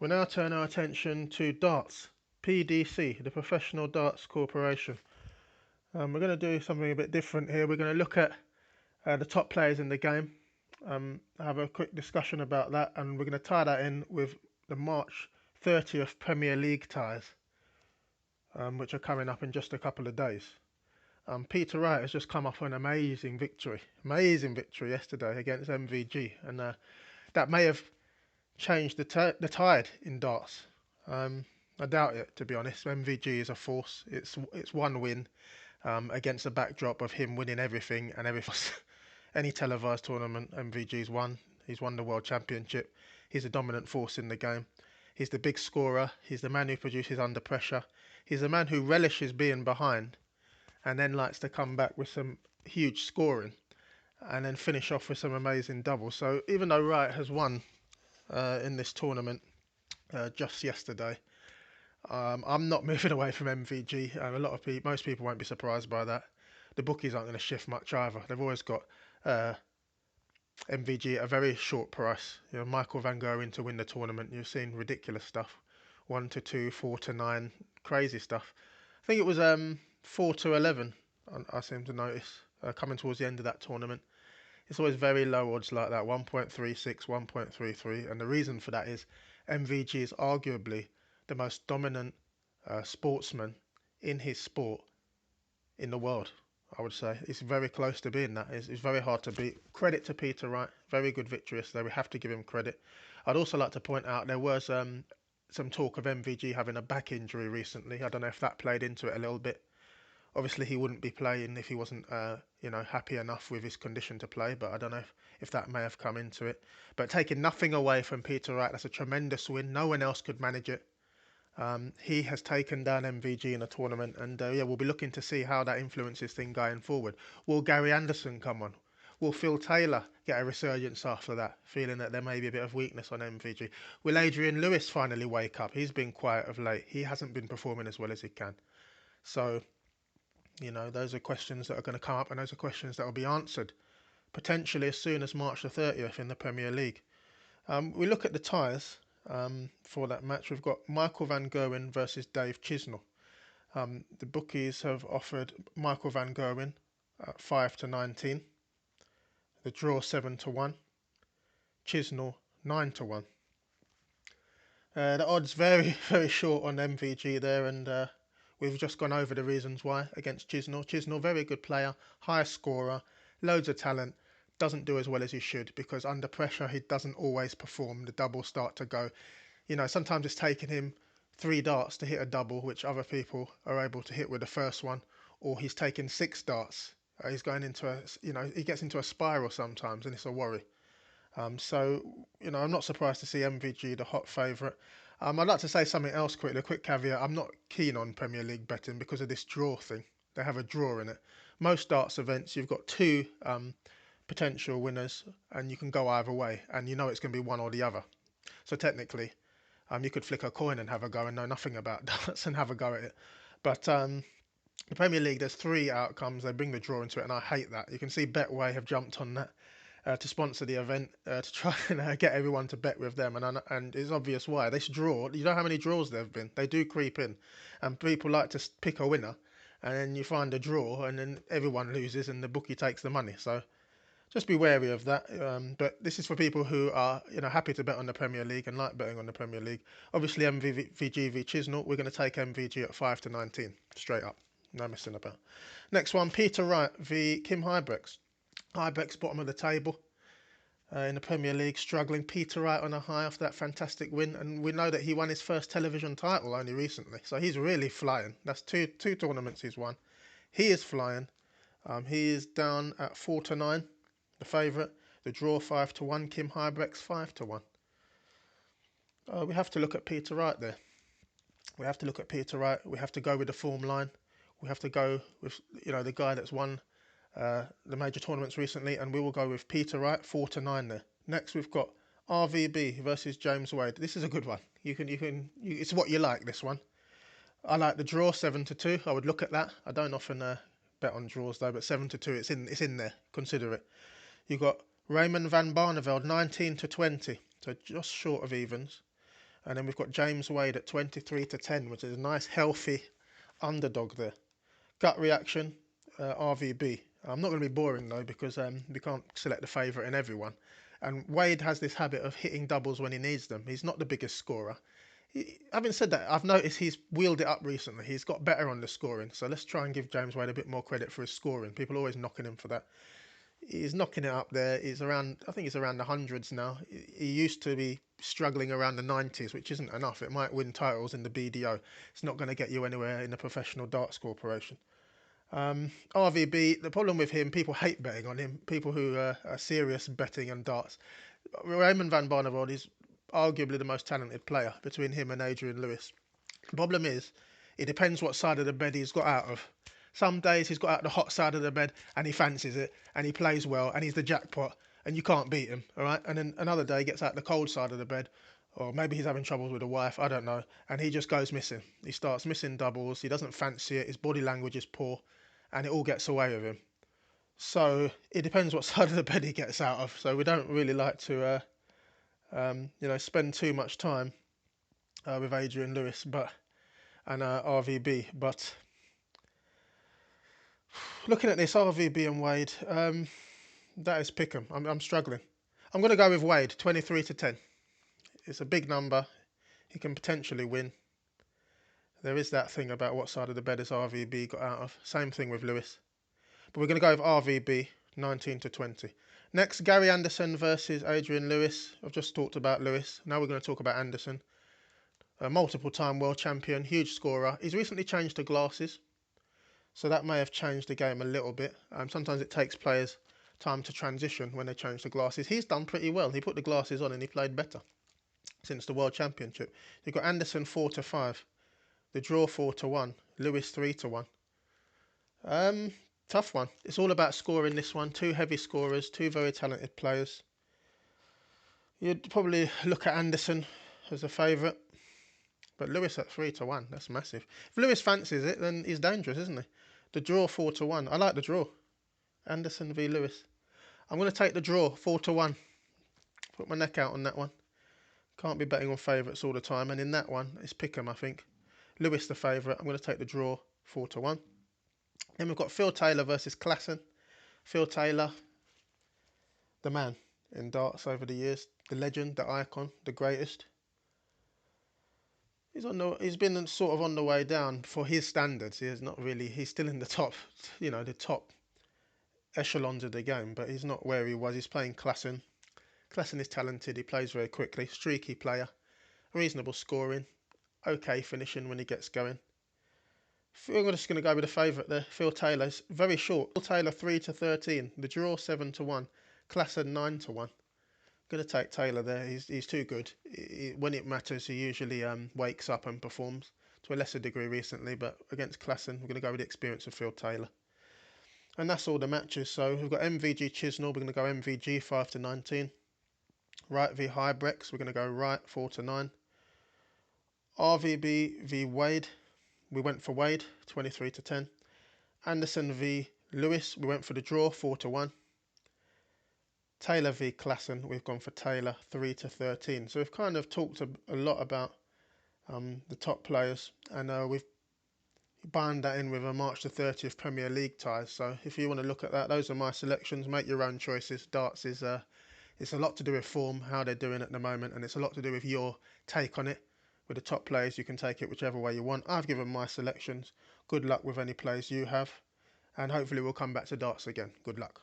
We now turn our attention to darts, PDC, the Professional Darts Corporation. We're going to do something a bit different here. We're going to look at the top players in the game, have a quick discussion about that, and we're going to tie that in with the March 30th Premier League ties, which are coming up in just a couple of days. Peter Wright has just come off an amazing victory yesterday against MVG, and that may have changed the tide in darts. I doubt it, to be honest. MVG is a force. It's one win against the backdrop of him winning everything and everything. Any televised tournament, MVG's won. He's won the World Championship. He's a dominant force in the game. He's the big scorer. He's the man who produces under pressure. He's the man who relishes being behind and then likes to come back with some huge scoring and then finish off with some amazing doubles. So even though Wright has won in this tournament just yesterday, I'm not moving away from MVG. Most people won't be surprised by that. The bookies aren't going to shift much either. They've always got uh, MVG at a very short price. Michael Van Gerwen to win the tournament. You've seen ridiculous stuff, 1-2, 4-9, crazy stuff. I think it was 4-11. I seem to notice coming towards the end of that tournament. It's always very low odds like that, 1.36, 1.33, and the reason for that is MVG is arguably the most dominant sportsman in his sport in the world. I would say it's very close to being that. It's very hard to beat. Credit to Peter Wright, very good victory yesterday. We have to give him credit. I'd also like to point out there was some talk of MVG having a back injury recently. I don't know if that played into it a little bit. Obviously, he wouldn't be playing if he wasn't, happy enough with his condition to play. But I don't know if that may have come into it. But taking nothing away from Peter Wright, that's a tremendous win. No one else could manage it. He has taken down MVG in a tournament, and we'll be looking to see how that influences things going forward. Will Gary Anderson come on? Will Phil Taylor get a resurgence after that, feeling that there may be a bit of weakness on MVG? Will Adrian Lewis finally wake up? He's been quiet of late. He hasn't been performing as well as he can. So, those are questions that are going to come up, and those are questions that will be answered potentially as soon as March the 30th in the Premier League. We look at the ties for that match. We've got Michael Van Gerwen versus Dave Chisnall. The bookies have offered Michael Van Gerwen at 5-19, the draw 7-1, Chisnall 9-1. The odds very, very short on MVG there, and we've just gone over the reasons why against Chisnall. Chisnall, very good player, high scorer, loads of talent, doesn't do as well as he should because under pressure he doesn't always perform. The doubles start to go. Sometimes it's taking him 3 darts to hit a double, which other people are able to hit with the first one, or he's taking 6 darts. He's going into he gets into a spiral sometimes, and it's a worry. So, I'm not surprised to see MVG the hot favourite. I'd like to say something else quickly, a quick caveat. I'm not keen on Premier League betting because of this draw thing. They have a draw in it. Most darts events, you've got 2 potential winners, and you can go either way, and it's going to be one or the other. So technically, you could flick a coin and have a go and know nothing about darts and have a go at it. But the Premier League, there's 3 outcomes. They bring the draw into it, and I hate that. You can see Betway have jumped on that to sponsor the event to try and get everyone to bet with them, and it's obvious why. This draw, you know how many draws there have been? They do creep in, and people like to pick a winner, and then you find a draw, and then everyone loses, and the bookie takes the money. So just be wary of that. But this is for people who are happy to bet on the Premier League and like betting on the Premier League. Obviously, MVG v Chisnall, we're going to take MVG at 5-19, straight up. No messing about. Next one, Peter Wright v Kim Huybrechts. Huybrechts bottom of the table in the Premier League, struggling. Peter Wright on a high after that fantastic win, and we know that he won his first television title only recently, so he's really flying. That's two tournaments he's won. He is flying. He is down at 4-9, the favourite. The draw 5-1. Kim Huybrechts 5-1. We have to look at Peter Wright there. We have to look at Peter Wright. We have to go with the form line. We have to go with the guy that's won the major tournaments recently, and we will go with Peter Wright 4-9 there. Next, we've got RVB versus James Wade. This is a good one. It's what you like. This one, I like the draw 7-2. I would look at that. I don't often bet on draws though, but 7-2, it's in there. Consider it. You've got Raymond Van Barneveld 19-20, so just short of evens. And then we've got James Wade at 23 to 10, which is a nice healthy underdog there. Gut reaction, RVB. I'm not going to be boring though, because we can't select the favourite in everyone. And Wade has this habit of hitting doubles when he needs them. He's not the biggest scorer. Having said that, I've noticed he's wheeled it up recently. He's got better on the scoring. So let's try and give James Wade a bit more credit for his scoring. People are always knocking him for that. He's knocking it up there. He's around, I think he's around the hundreds now. He used to be struggling around the 90s, which isn't enough. It might win titles in the BDO. It's not going to get you anywhere in the Professional Darts Corporation. RVB, the problem with him, people hate betting on him. People who are serious betting on darts. Raymond Van Barneveld is arguably the most talented player between him and Adrian Lewis. The problem is, it depends what side of the bed he's got out of. Some days he's got out the hot side of the bed and he fancies it and he plays well and he's the jackpot and you can't beat him, all right? And then another day he gets out the cold side of the bed, or maybe he's having troubles with a wife, I don't know, and he just goes missing. He starts missing doubles, he doesn't fancy it, his body language is poor, and it all gets away with him. So it depends what side of the bed he gets out of. So we don't really like to, spend too much time with Adrian Lewis, and RVB, but looking at this RVB and Wade, that is pick'em. I'm struggling. I'm going to go with Wade, 23 to 10. It's a big number. He can potentially win. There is that thing about what side of the bed has RVB got out of. Same thing with Lewis. But we're going to go with RVB, 19 to 20. Next, Gary Anderson versus Adrian Lewis. I've just talked about Lewis. Now we're going to talk about Anderson. A multiple-time world champion, huge scorer. He's recently changed to glasses, so that may have changed the game a little bit. Sometimes it takes players time to transition when they change the glasses. He's done pretty well. He put the glasses on and he played better since the World Championship. You've got Anderson 4 to 5, the draw 4 to 1, Lewis 3 to 1. Tough one. It's all about scoring this one. Two heavy scorers, two very talented players. You'd probably look at Anderson as a favourite, but Lewis at 3 to 1, that's massive. If Lewis fancies it, then he's dangerous, isn't he? The draw 4 to 1. I like the draw. Anderson v Lewis. I'm going to take the draw 4 to 1. Put my neck out on that one. Can't be betting on favourites all the time, and in that one, it's pick'em, I think. Lewis the favourite. I'm going to take the draw 4 to 1. Then we've got Phil Taylor versus Klassen. Phil Taylor, the man in darts over the years, the legend, the icon, the greatest. He's been sort of on the way down for his standards. He's still in the top, the top echelons of the game, but he's not where he was. He's playing Klassen. Klassen is talented. He plays very quickly. Streaky player, reasonable scoring, okay finishing when he gets going. I'm just going to go with the favourite there, Phil Taylor. It's very short. Phil Taylor 3 to 13. The draw 7 to 1. Klassen 9 to 1. Going to take Taylor there. He's too good. When it matters, he usually wakes up and performs. To a lesser degree recently, but against Klassen, we're going to go with the experience of Phil Taylor. And that's all the matches. So we've got MVG Chisnall. We're going to go MVG 5 to 19. Wright v Hybrex. We're going to go Wright 4 to 9. RVB v Wade. We went for Wade, 23 to 10. Anderson v Lewis, we went for the draw, 4 to 1. Taylor v Klassen, we've gone for Taylor, 3 to 13. So we've kind of talked a lot about the top players, and we've bound that in with a March the 30th Premier League ties. So if you want to look at that, those are my selections. Make your own choices. Darts is it's a lot to do with form, how they're doing at the moment, and it's a lot to do with your take on it. With the top players, you can take it whichever way you want. I've given my selections. Good luck with any plays you have, and hopefully we'll come back to darts again. Good luck.